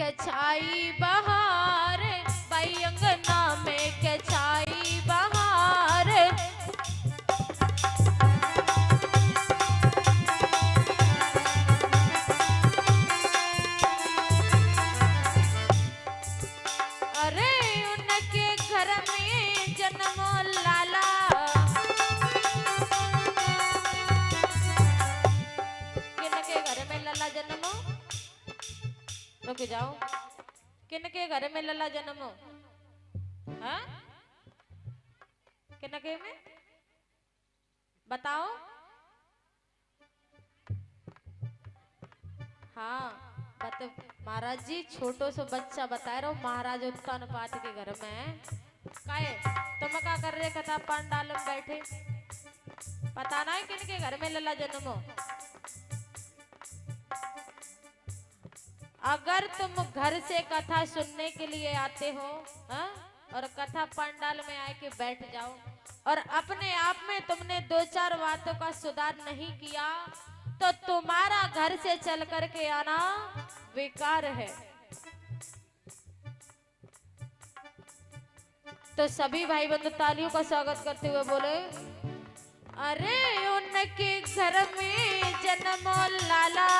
के छाई बहार, भाई अंगना में के छाई बहार। अरे उनके घर में जन्मो लाला, किनके घर में लला जन्मो, रुक जाओ, किनके घर में लला जन्मो, हाँ किनके में बताओ। हाँ बत महाराज जी, छोटो सो बच्चा बता रहा हूँ, महाराज उत्तानपाद के घर में काहे तुम क्या कर रहे, कथा पंडाल में बैठे, पता ना है किनके घर में लला जन्मो। अगर तुम घर से कथा सुनने के लिए आते हो, हा? और कथा पंडाल में आके बैठ जाओ और अपने आप में तुमने दो चार बातों का सुधार नहीं किया, तो तुम्हारा घर से चल करके आना बेकार है। तो सभी भाई बंधु तालियों का स्वागत करते हुए बोले, अरे उनके घर में जन्मो लाला,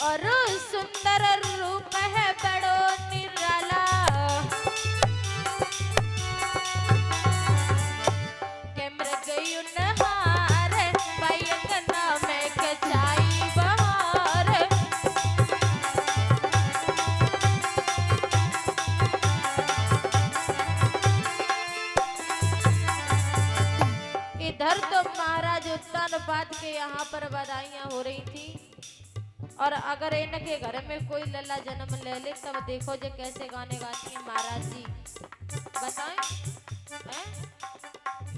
और सुंदर रूप है बड़ो निराला, के मृग युनहार, भाई अंगना में के छाई बहार। इधर तो महाराज उत्तानपाद के यहाँ पर बधाइयां हो रही थी, और अगर इनके घर में कोई लल्ला जन्म ले ले तब देखो जो कैसे गाने गाती है महाराज जी, बताएं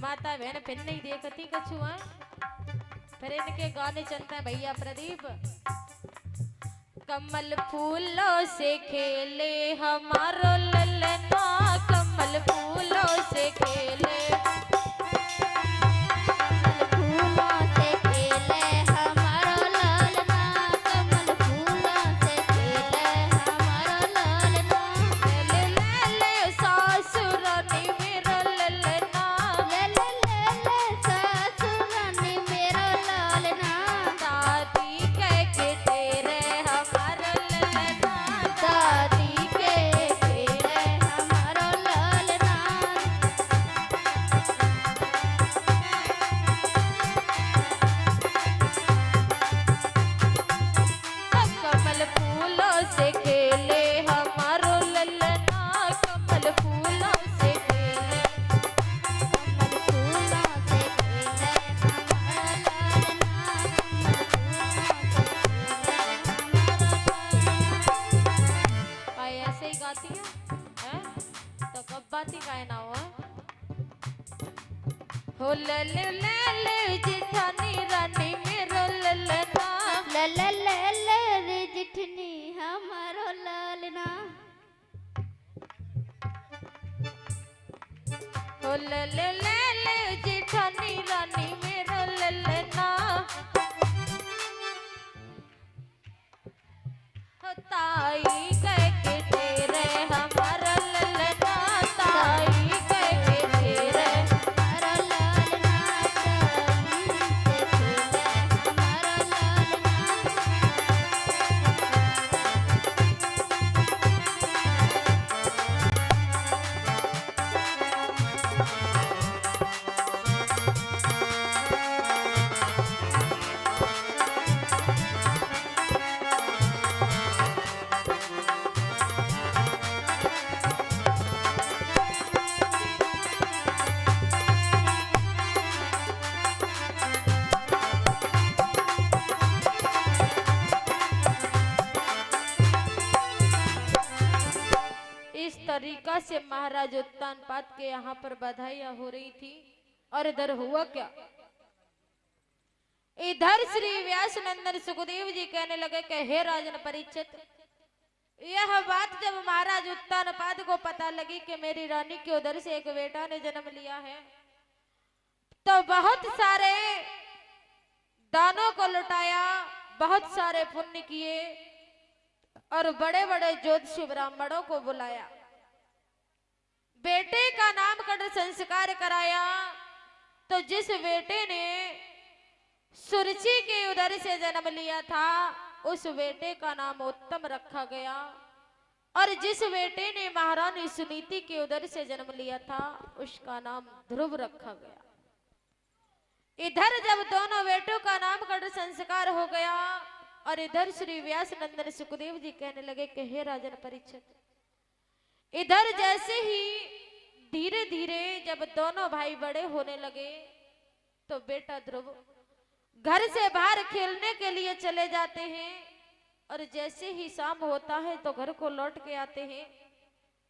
माता बहन फिर नहीं देखती कछु है, फिर इनके गाने चलते हैं भैया प्रदीप। कमल फूलों से खेले हमारो ललना, कमल फूलों से खेले, हो ले ले ले ले जिठानी रानी मेरो ललना, ले ले ले ले रे जिठनी हमारो ललना, हो ले ले ले ले जिठानी रानी मेरो ललना, हो ताई कह के तेरे हमारा ललना, ताई कह के तेरे तरीका से महाराज उत्तानपाद के यहाँ पर बधाइयां हो रही थी। और इधर हुआ क्या, इधर श्री व्यास नंदन सुखदेव जी कहने लगे कि हे राजन परीक्षित, यह बात जब महाराज उत्तानपाद को पता लगी कि मेरी रानी के उधर से एक बेटा ने जन्म लिया है, तो बहुत सारे दानों को लुटाया, बहुत सारे पुण्य किए और बड़े बड़े ज्योतिषी ब्राह्मणों को बुलाया, बेटे का नामकरण संस्कार कराया। तो जिस बेटे ने सुरुचि के उदर से जन्म लिया था उस बेटे का नाम उत्तम रखा गया, और जिस बेटे ने महारानी सुनीति के उदर से जन्म लिया था उसका नाम ध्रुव रखा गया। इधर जब दोनों बेटों का नामकरण संस्कार हो गया और इधर श्री व्यास नंदन सुखदेव जी कहने लगे कि हे राजन परीक्षित, इधर जैसे ही धीरे धीरे जब दोनों भाई बड़े होने लगे तो बेटा ध्रुव घर से बाहर खेलने के लिए चले जाते हैं, और जैसे ही शाम होता है तो घर को लौट के आते हैं।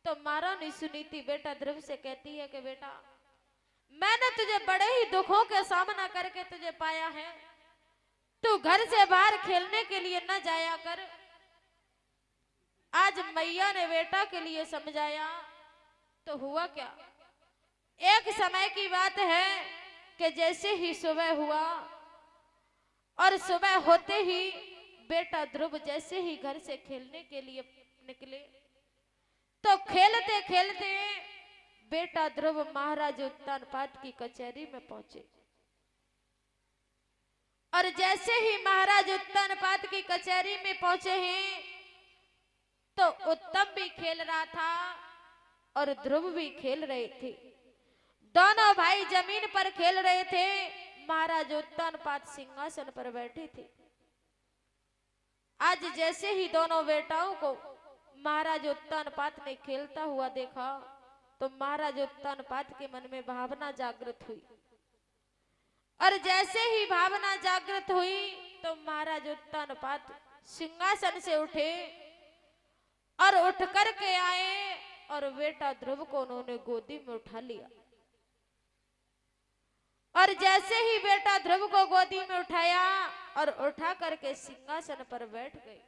तो महारानी सुनीति बेटा ध्रुव से कहती है कि बेटा, मैंने तुझे बड़े ही दुखों का सामना करके तुझे पाया है, तू घर से बाहर खेलने के लिए न जाया कर। आज मैया ने बेटा के लिए समझाया तो हुआ क्या, एक समय की बात है कि जैसे ही सुबह हुआ और सुबह होते ही बेटा ध्रुव जैसे ही घर से खेलने के लिए निकले तो खेलते खेलते बेटा ध्रुव महाराज उत्तानपाद की कचहरी में पहुंचे। और जैसे ही महाराज उत्तानपाद की कचहरी में पहुंचे हैं तो उत्तम भी खेल रहा था और ध्रुव भी खेल रहे थे। दोनों भाई जमीन पर खेल रहे थे, महाराज उत्तानपाद सिंहासन पर बैठे थे। आज जैसे ही दोनों बेटाओं को महाराज उत्तानपाद ने खेलता हुआ देखा तो महाराज उत्तानपाद के मन में भावना जागृत हुई, और जैसे ही भावना जागृत हुई तो महाराज उत्तानपाद सिंहासन से उठे और उठ कर के आए और बेटा ध्रुव को उन्होंने गोदी में उठा लिया। और जैसे ही बेटा ध्रुव को गोदी में उठाया और उठा करके सिंहासन पर बैठ गए,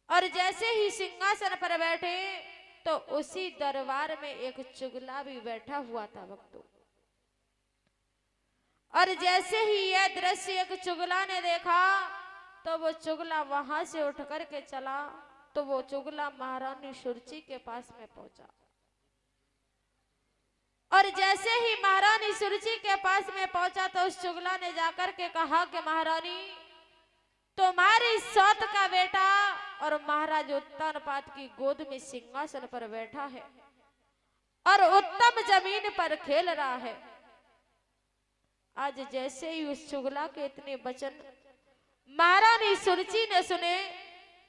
और जैसे ही सिंहासन पर बैठे तो उसी दरबार में एक चुगला भी बैठा हुआ था भक्तों। और जैसे ही यह दृश्य एक चुगला ने देखा तो वो चुगला वहां से उठ करके चला, तो वो चुगला महारानी सुरुचि के पास में पहुंचा। और जैसे ही महारानी सुरुचि के पास में पहुंचा तो उस चुगला ने जाकर के कहा कि महारानी, तुम्हारी सौत का बेटा और महाराज उत्तानपाद की गोद में सिंहासन पर बैठा है और उत्तम जमीन पर खेल रहा है। आज जैसे ही उस चुगला के इतने वचन महारानी सुरुचि ने सुने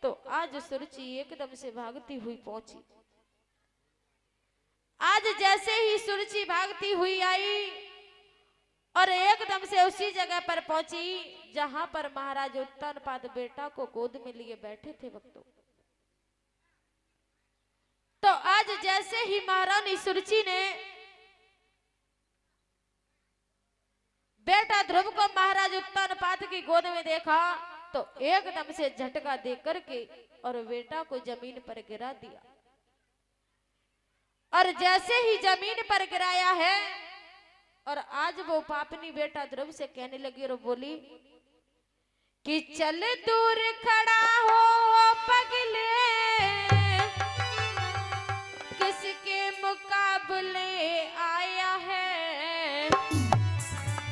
तो आज सुरुचि एकदम से भागती हुई पहुंची। आज जैसे ही सुरुचि भागती हुई आई और एकदम से उसी जगह पर पहुंची जहां पर महाराज उत्तानपाद बेटा को गोद में लिए बैठे थे भक्तों। तो आज जैसे ही महारानी सुरुचि ने बेटा ध्रुव को महाराज उत्तानपाद की गोद में देखा तो एकदम से झटका दे करके और बेटा को जमीन पर गिरा दिया। और जैसे ही जमीन पर गिराया है और आज वो पापनी बेटा ध्रुव से कहने लगी और बोली कि चल दूर खड़ा हो पगले, किसके मुकाबले आया है,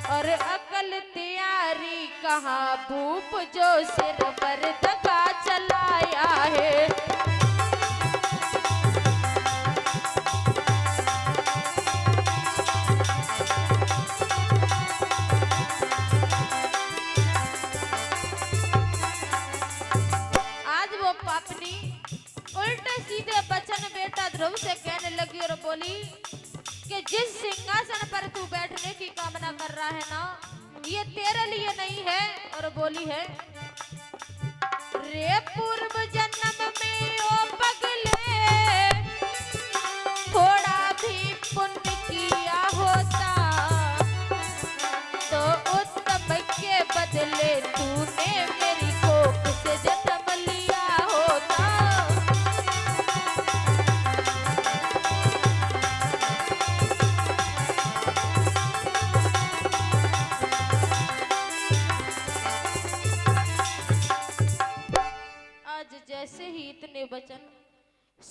और अकल तैयारी कहाँ भूप जो सिर पर दगा चलाया है। ध्रुव से कहने लगी और बोली कि जिस सिंहासन पर तू बैठने की कामना कर रहा है ना, ये तेरे लिए नहीं है। और बोली है, रे पूर्व जन्म में ओ पगले, थोड़ा भी पुण्य किया होता तो उत्तम के बदले तूने मेरी कोख से जन्म लिया होता।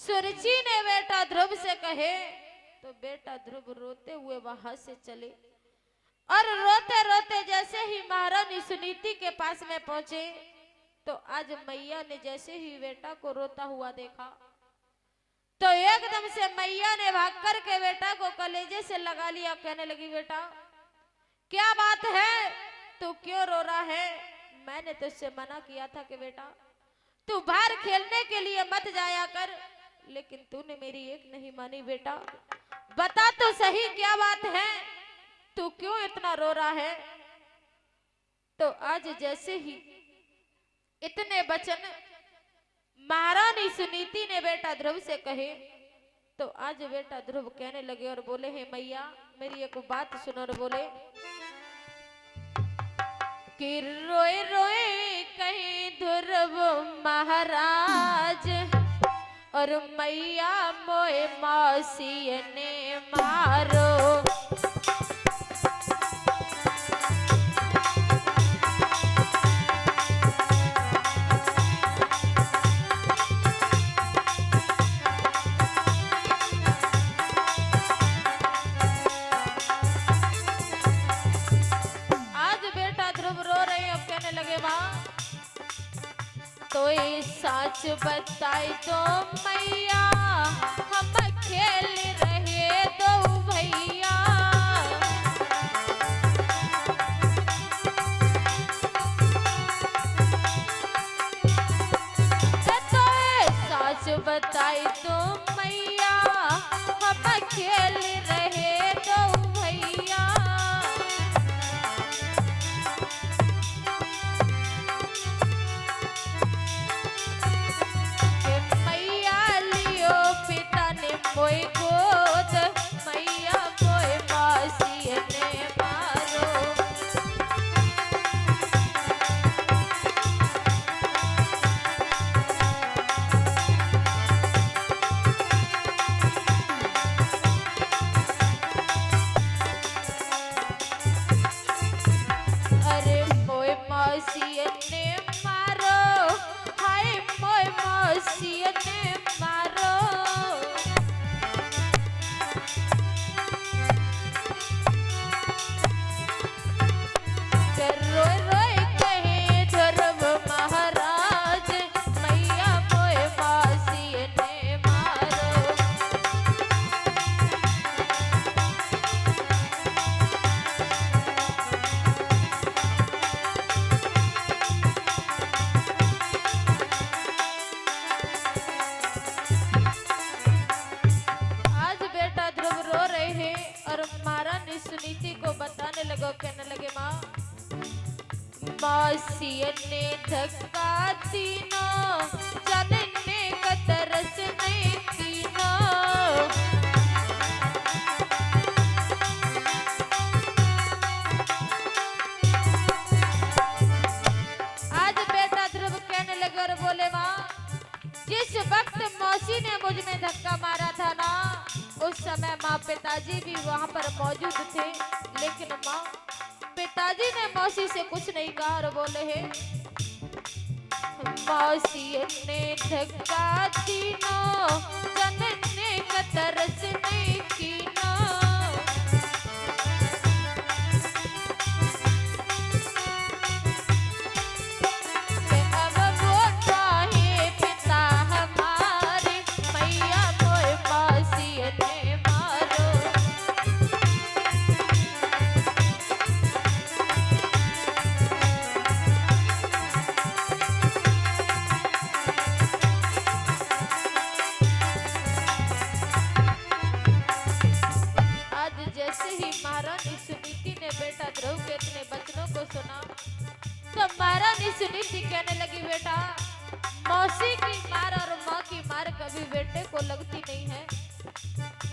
सुरुचि ने बेटा ध्रुव से कहे तो बेटा ध्रुव रोते हुए वहां से चले और रोते रोते जैसे ही महारानी सुनीति के पास में पहुंचे तो आज मैया ने जैसे ही बेटा को रोता हुआ देखा तो एकदम से मैया ने भाग कर के बेटा को कलेजे से लगा लिया। कहने लगी बेटा क्या बात है, तू क्यों रो रहा है? मैंने तुझसे मना किया था कि बेटा तू बाहर खेलने के लिए मत जाया कर, लेकिन तूने मेरी एक नहीं मानी। बेटा बता तो सही क्या बात है, तू क्यों इतना रो रहा है? तो आज जैसे ही इतने वचन महारानी सुनीति ने बेटा ध्रुव से कहे तो आज बेटा ध्रुव कहने लगे और बोले हे मैया मेरी एक बात सुनो। और बोले कि रोए रोए कहीं ध्रुव महाराज और मैया मोए मौसी ने मारो। तो सच बताई तो मैया हम खेल रहे दो भैया। तो सच बताई तो मैया हम खेल रहे दो भैया। कोई गोद मैया कोई मौसी ने मारो। अरे मोए मौसी ने मारो, हाय मोए मौसी ने मारो। सुनीति को बताने लगा। कहने लगे माँ मौसी ने धक्का तीनों चलने का तरस नहीं तीनों। आज बेटा ध्रुव कहने लगे और बोले माँ जिस वक्त मौसी ने मुझ में धक्का मारा था ना उस समय माँ पिताजी भी वहां पर मौजूद थे, लेकिन माँ पिताजी ने मौसी से कुछ नहीं कहा और बोले हैं मौसी ने धक्का तीनों जनने का तरस नहीं कीनो। तो महारानी सुनीति कहने लगी बेटा मौसी की मार और माँ की मार कभी बेटे को लगती नहीं है।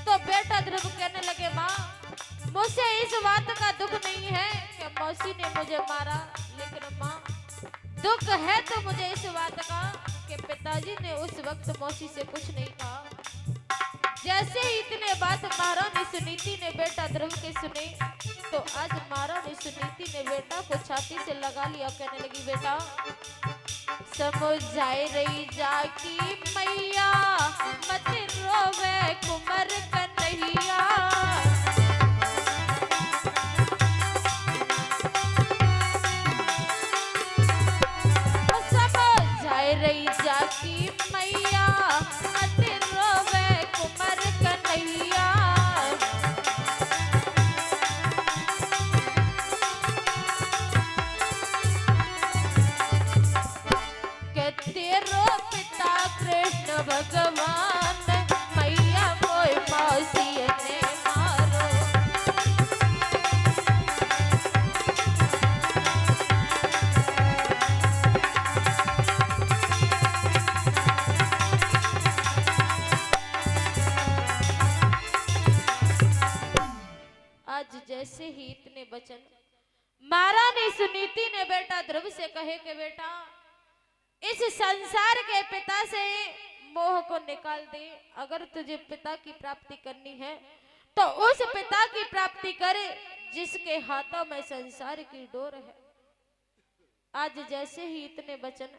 तो बेटा ध्रुव कहने लगे माँ मुझे इस बात का दुख नहीं है कि मौसी ने मुझे मारा, लेकिन माँ दुख है तो मुझे इस बात का कि पिताजी ने उस वक्त मौसी से कुछ नहीं कहा। जैसे ही इतने बात महारानी सुनीति ने बेटा ध्रुव के सुने तो आज महारानी सुनीति ने बेटा को छाती से लगा लिया, कहने लगी बेटा समझाए रही जाकी मैया मत रोवे कुंवर कन्हैया। समझाए रही जाकी मैया मत रोवे कुंवर कन्हैया। तेरो पिता कृष्ण भगवान मैया कोई मौसी ने मारो। आज जैसे ही इतने वचन महारानी सुनीति ने बेटा ध्रुव से कहे कि बेटा इस संसार के पिता से मोह को निकाल दे। अगर तुझे पिता की प्राप्ति करनी है तो उस पिता की प्राप्ति करे जिसके हाथों में संसार की डोर है। आज जैसे ही इतने वचन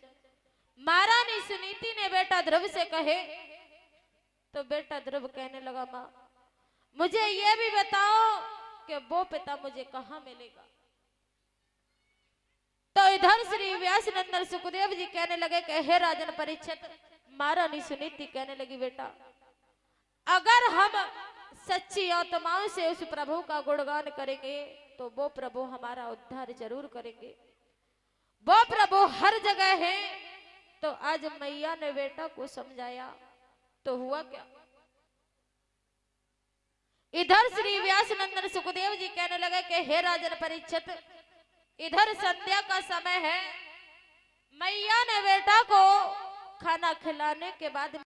महारानी सुनीति ने बेटा ध्रुव से कहे तो बेटा ध्रुव कहने लगा माँ मुझे यह भी बताओ कि वो पिता मुझे कहाँ मिलेगा। तो इधर श्री व्यास नंदन सुखदेव जी कहने लगे कि हे राजन परीक्षित, महारानी सुनीति कहने लगी बेटा अगर हम सच्ची आत्माओं से उस प्रभु का गुणगान करेंगे तो वो प्रभु हमारा उद्धार जरूर करेंगे। वो प्रभु हर जगह है। तो आज मैया ने बेटा को समझाया तो हुआ क्या। इधर श्री व्यास नंदन सुखदेव जी कहने लगे कि हे राजन परीक्षित, इधर संध्या का समय है। मैया ने बेटा को खाना खिलाने के बाद